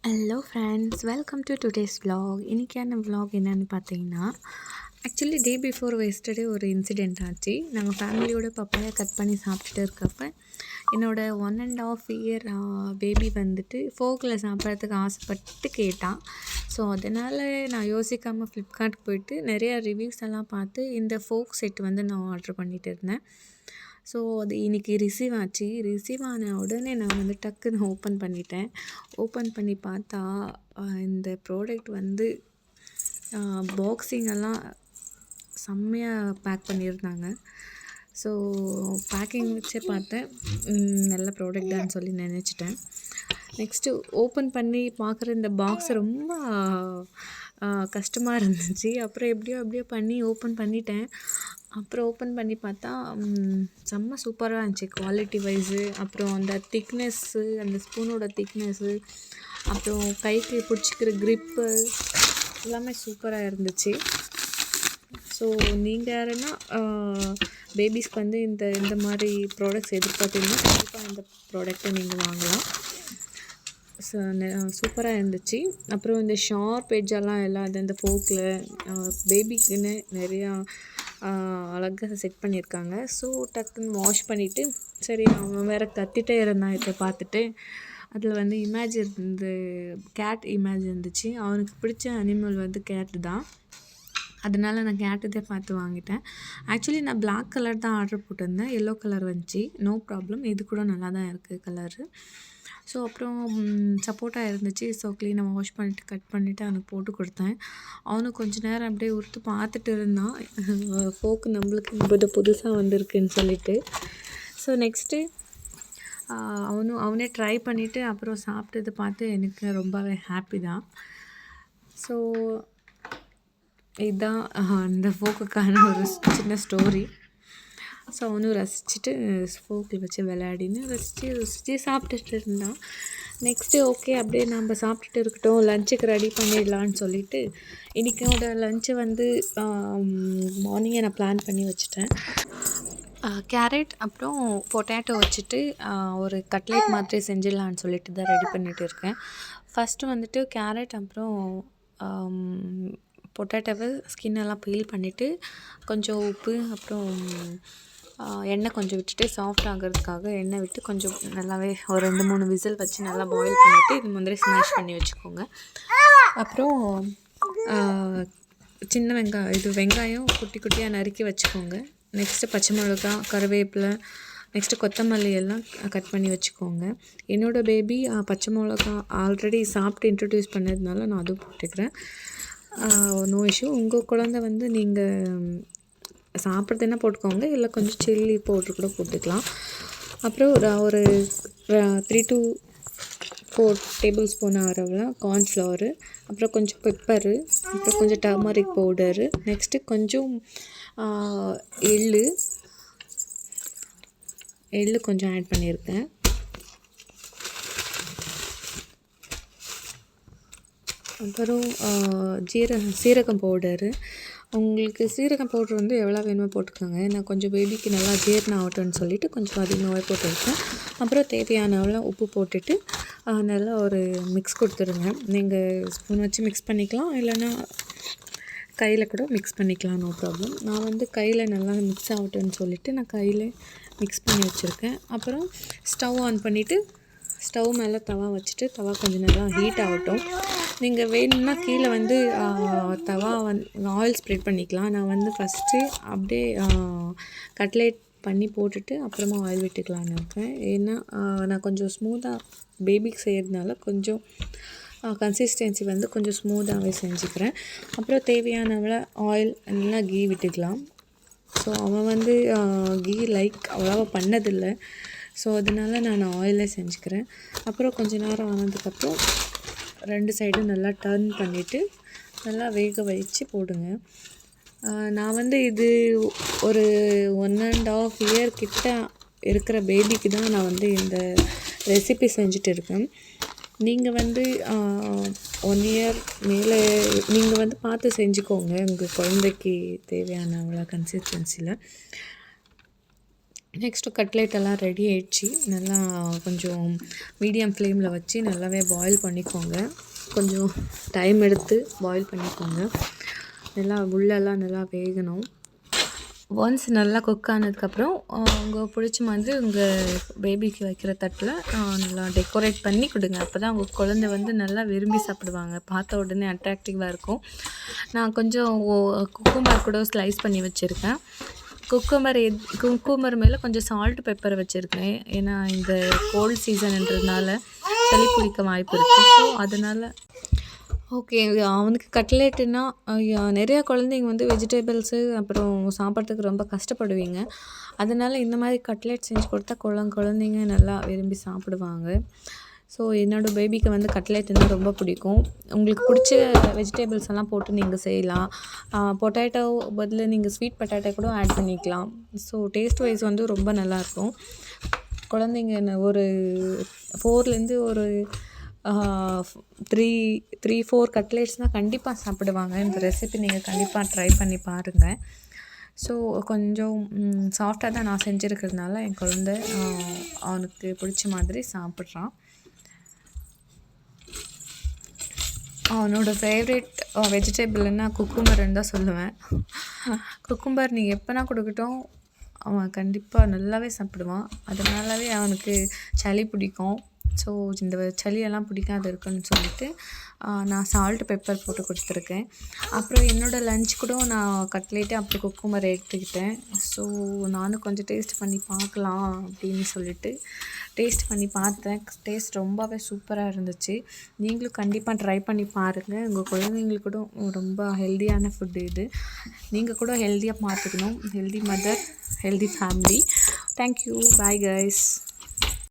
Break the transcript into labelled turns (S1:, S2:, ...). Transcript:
S1: Hello friends, welcome to today's vlog. இன்றைக்கான vlog என்னென்னு பார்த்தீங்கன்னா, ஆக்சுவலி டே பிஃபோர் எஸ்டர்டே ஒரு இன்சிடெண்ட் ஆச்சு. நாங்கள் ஃபேமிலியோட பப்பாயா கட் பண்ணி சாப்பிட்டுட்டு இருக்கப்ப என்னோடய 1.5 இயர் பேபி வந்துட்டு ஃபோக்கில் சாப்பிட்றதுக்கு ஆசைப்பட்டு கேட்டான். ஸோ அதனால் நான் யோசிக்காமல் ஃப்ளிப்கார்ட்டுக்கு போயிட்டு நிறையா ரிவ்யூஸ் எல்லாம் பார்த்து இந்த ஃபோக் செட் வந்து நான் ஆர்டர் பண்ணிகிட்டு இருந்தேன். ஸோ அது இன்றைக்கி ரிசீவ் ஆச்சு. ரிசீவ் ஆன உடனே நான் வந்து டக்குன்னு ஓப்பன் பண்ணிட்டேன். ஓப்பன் பண்ணி பார்த்தா இந்த ப்ராடக்ட் வந்து பாக்ஸிங் எல்லாம் செம்மையாக பேக் பண்ணியிருந்தாங்க. ஸோ பேக்கிங் வச்சே பார்த்தேன், நல்ல ப்ராடக்ட் தான் சொல்லி நினச்சிட்டேன். நெக்ஸ்ட்டு ஓப்பன் பண்ணி பார்க்குற இந்த பாக்ஸ் ரொம்ப கஷ்டமாக இருந்துச்சு. அப்புறம் எப்படியோ பண்ணி ஓப்பன் பண்ணிட்டேன். அப்புறம் ஓப்பன் பண்ணி பார்த்தா செம்ம சூப்பராக இருந்துச்சு குவாலிட்டி வைஸு. அப்புறம் அந்த திக்னஸ்ஸு, அந்த ஸ்பூனோட திக்னஸ்ஸு, அப்புறம் கைக்கு பிடிச்சிக்கிற க்ரிப்பு எல்லாமே சூப்பராக இருந்துச்சு. ஸோ நீங்கள் யாருன்னா பேபிஸ்க்கு வந்து இந்த மாதிரி ப்ராடக்ட்ஸ் எதிர்பார்த்தீங்கன்னா கண்டிப்பாக இந்த ப்ராடக்ட்டை நீங்கள் வாங்கலாம். சூப்பராக இருந்துச்சு. அப்புறம் இந்த ஷார்ப் எட்ஜெல்லாம் எல்லாம் இந்த ஃபோக்கில் பேபிக்குன்னு நிறையா அழகாக செட் பண்ணியிருக்காங்க. ஸோ டக்குன்னு வாஷ் பண்ணிவிட்டு, சரி அவன் வேறு கத்திட்டே இருந்தான் இதை பார்த்துட்டு. அதில் வந்து இமேஜ் கேட் இமேஜ் இருந்துச்சு. அவனுக்கு பிடிச்ச அனிமல் வந்து கேட்டு தான். அதனால் நான் கேட்டதே பார்த்து வாங்கிட்டேன். ஆக்சுவலி நான் பிளாக் கலர் தான் ஆர்டர் போட்டிருந்தேன். எல்லோ கலர் வந்துச்சு. நோ ப்ராப்ளம், இது கூட நல்லா தான் இருக்குது கலரு. ஸோ அப்புறம் சப்போர்ட்டாக இருந்துச்சு. ஸோ க்ளீனாக வாஷ் பண்ணிவிட்டு கட் பண்ணிவிட்டு அவனுக்கு போட்டு கொடுத்தேன். அவனுக்கு கொஞ்சம் நேரம் அப்படியே உறுத்து பார்த்துட்டு இருந்தான், ஃபோக்கு நம்மளுக்கு புதுசாக வந்திருக்குன்னு சொல்லிட்டு. ஸோ நெக்ஸ்ட்டு அவனே ட்ரை பண்ணிவிட்டு அப்புறம் சாப்பிட்டது பார்த்து எனக்கு ரொம்பவே ஹாப்பி தான். ஸோ இதுதான் அந்த ஃபோக்குக்கான ஒரு சின்ன ஸ்டோரி. ஸோ அவனும் ரசிச்சுட்டு ஃபோக்கில் வச்சு விளையாடின்னு ரசித்து சாப்பிட்டுட்டு இருந்தான். நெக்ஸ்ட்டு ஓகே அப்படியே நம்ம சாப்பிட்டுட்டு இருக்கட்டும், லஞ்சுக்கு ரெடி பண்ணிடலான்னு சொல்லிவிட்டு இன்றைக்கோட லஞ்சை வந்து மார்னிங்கே நான் பிளான் பண்ணி வச்சுட்டேன். கேரட் அப்புறம் பொட்டேட்டோ வச்சுட்டு ஒரு கட்லெட் மாதிரி செஞ்சிடலான்னு சொல்லிட்டு தான் ரெடி பண்ணிகிட்டு இருக்கேன். ஃபஸ்ட்டு வந்துட்டு கேரட் அப்புறம் பொட்டேட்டோவை ஸ்கின்னெல்லாம் பீல் பண்ணிவிட்டு கொஞ்சம் உப்பு அப்புறம் எண்ணெய் கொஞ்சம் விட்டுட்டு சாஃப்ட் ஆகிறதுக்காக எண்ணெய் விட்டு கொஞ்சம் நல்லாவே ஒரு 2-3 விசில் வச்சு நல்லா பாயில் பண்ணிவிட்டு இது மாதிரி ஸ்மாஷ் பண்ணி வச்சுக்கோங்க. அப்புறம் சின்ன வெங்காயம் குட்டி குட்டியாக நறுக்கி வச்சுக்கோங்க. நெக்ஸ்ட்டு பச்சை மிளகா, கருவேப்பிலை, நெக்ஸ்ட்டு கொத்தமல்லி எல்லாம் கட் பண்ணி வச்சுக்கோங்க. என்னோடய பேபி பச்சை மிளகா ஆல்ரெடி சாப்பிட்டு இன்ட்ரடியூஸ் பண்ணதுனால நான் அதுவும் போட்டுக்கிறேன். No issue. உங்கள் குழந்தை வந்து நீங்கள் சாப்பிட்றதுன்னா போட்டுக்கோங்க, இல்லை கொஞ்சம் சில்லி பவுட்ரு கூட போட்டுக்கலாம். அப்புறம் ஒரு 3 to 4 டேபிள் ஸ்பூன் அளவில் கார்ன்ஃப்ளவரு, அப்புறம் கொஞ்சம் பெப்பரு, அப்புறம் கொஞ்சம் டர்மரிக் பவுடரு, நெக்ஸ்ட்டு கொஞ்சம் எள்ளு கொஞ்சம் ஆட் பண்ணியிருக்கேன். அப்புறம் சீரகம் பவுடரு. உங்களுக்கு சீரகம் பவுட்ரு வந்து எவ்வளோ வேணுமோ போட்டுக்கோங்க. நான் கொஞ்சம் பேபிக்கு நல்லா ஜீரணம் ஆகட்டும்னு சொல்லிவிட்டு கொஞ்சம் அதிகமாகவே போட்டுருக்கேன். அப்புறம் தேவையான அளவு உப்பு போட்டுட்டு நல்லா ஒரு மிக்ஸ் கொடுத்துருங்க. நீங்கள் ஸ்பூன் வச்சு மிக்ஸ் பண்ணிக்கலாம், இல்லைன்னா கையில் கூட மிக்ஸ் பண்ணிக்கலாம், நோ ப்ராப்ளம். நான் வந்து கையில் நல்லா மிக்ஸ் ஆகட்டும்னு சொல்லிவிட்டு நான் கையில் மிக்ஸ் பண்ணி வச்சுருக்கேன். அப்புறம் ஸ்டவ் ஆன் பண்ணிவிட்டு ஸ்டவ் மேலே தவா வச்சுட்டு தவா கொஞ்சம் நல்லா ஹீட் ஆகட்டும். நீங்கள் வேணும்னா கீழே வந்து தவா ஆயில் ஸ்ப்ரெட் பண்ணிக்கலாம். நான் வந்து ஃபஸ்ட்டு அப்படியே கட்லெட் பண்ணி போட்டுட்டு அப்புறமா ஆயில் விட்டுக்கலான்னு இருக்கேன். ஏன்னா நான் கொஞ்சம் ஸ்மூத்தாக பேபிக்கு செய்கிறதுனால கொஞ்சம் கன்சிஸ்டன்சி வந்து கொஞ்சம் ஸ்மூத்தாகவே செஞ்சுக்கிறேன். அப்புறம் தேவையான அளவு ஆயில் இல்லைனா கீ விட்டுக்கலாம். ஸோ அவன் வந்து கீ அவ்வளோவா பண்ணதில்லை. ஸோ அதனால் நான் ஆயிலே செஞ்சுக்கிறேன். அப்புறம் கொஞ்சம் நேரம் ஆனதுக்கப்புறம் 2 சைடும் நல்லா டர்ன் பண்ணிவிட்டு நல்லா வேக வச்சு போடுங்க. நான் வந்து இது ஒரு 1.5 இயர் கிட்ட இருக்கிற பேபிக்கு தான் நான் வந்து இந்த ரெசிபி செஞ்சுட்டு இருக்கேன். நீங்கள் வந்து 1 இயர் மேலே நீங்கள் வந்து பார்த்து செஞ்சுக்கோங்க, உங்கள் குழந்தைக்கு தேவையான அவ்வளோ கன்சிஸ்டன்சியில். நெக்ஸ்ட்டு கட்லெட் எல்லாம் ரெடி ஆயிடுச்சு. நல்லா கொஞ்சம் மீடியம் ஃப்ளேமில் வச்சு நல்லாவே பாயில் பண்ணிக்கோங்க. கொஞ்சம் டைம் எடுத்து பாயில் பண்ணிக்கோங்க. நல்லா உள்ளெல்லாம் நல்லா வேகணும். ஒன்ஸ் நல்லா குக் ஆனதுக்கப்புறம் உங்கள் பிடிச்ச மாதிரி உங்கள் பேபிக்கு வைக்கிற தட்டில் நல்லா டெக்கரேட் பண்ணி கொடுங்க. அப்போ தான் உங்கள் குழந்தை வந்து நல்லா விரும்பி சாப்பிடுவாங்க. பார்த்த உடனே அட்ராக்டிவாக இருக்கும். நான் கொஞ்சம் குக்கும்பர் கூட ஸ்லைஸ் பண்ணி வச்சுருக்கேன். குக்கும்பர் மேலே கொஞ்சம் சால்ட் பெப்பர் வச்சுருக்கேன். ஏன்னா இந்த கோல்ட் சீசன்ன்றதுனால சளி பிடிக்க வாய்ப்பு இருக்குது. ஸோ அதனால் ஓகே. அவனுக்கு கட்லெட்டுன்னா நிறையா குழந்தைங்க வந்து வெஜிடபிள்ஸு அப்புறம் சாப்பிட்றதுக்கு ரொம்ப கஷ்டப்படுவீங்க. அதனால் இந்த மாதிரி கட்லெட் செஞ்சு கொடுத்தா குழந்தைங்க நல்லா விரும்பி சாப்பிடுவாங்க. ஸோ என்னோடய பேபிக்கு வந்து கட்லெட்டுன்னா ரொம்ப பிடிக்கும். உங்களுக்கு பிடிச்ச வெஜிடபிள்ஸ் எல்லாம் போட்டு நீங்கள் செய்யலாம். பொட்டேட்டோ பதில் நீங்கள் ஸ்வீட் பொட்டேட்டோ கூட ஆட் பண்ணிக்கலாம். ஸோ டேஸ்ட் வைஸ் வந்து ரொம்ப நல்லாயிருக்கும். குழந்தைங்க ஒரு 4லேருந்து ஒரு 3-4 கட்லெட்ஸ்னால் கண்டிப்பாக சாப்பிடுவாங்க. இந்த ரெசிபி நீங்கள் கண்டிப்பாக ட்ரை பண்ணி பாருங்கள். ஸோ கொஞ்சம் சாஃப்டாக தான் நான் செஞ்சுருக்கிறதுனால என் குழந்த அவனுக்கு பிடிச்ச மாதிரி சாப்பிட்றான். அவனோட ஃபேவரட் வெஜிடபிள்னா குக்கும்பர்ன்னு தான் சொல்லுவேன். குக்கும்பர் நீங்கள் எப்போனா கொடுக்கட்டும் அவன் கண்டிப்பாக நல்லாவே சாப்பிடுவான். அதனாலவே அவனுக்கு சளி பிடிக்கும். ஸோ இந்த சளியெல்லாம் பிடிக்காது இருக்குன்னு சொல்லிட்டு நான் சால்ட் பெப்பர் போட்டு கொடுத்துருக்கேன். அப்புறம் என்னோடய லன்ச் கூட நான் கட்லெட்டு அப்புறம் குக்கும்பர் எடுத்துக்கிட்டேன். ஸோ நானும் கொஞ்சம் டேஸ்ட் பண்ணி பார்க்கலாம் அப்படின்னு சொல்லிட்டு டேஸ்ட் பண்ணி பார்த்தேன். டேஸ்ட் ரொம்பவே சூப்பராக இருந்துச்சு. நீங்களும் கண்டிப்பாக ட்ரை பண்ணி பாருங்கள். உங்கள் குழந்தைங்களுக்கு கூட ரொம்ப ஹெல்த்தியான ஃபுட்டு இது. நீங்கள் கூட ஹெல்த்தியாக பார்த்துக்கணும். Healthy mother, healthy family. Thank you. Bye guys.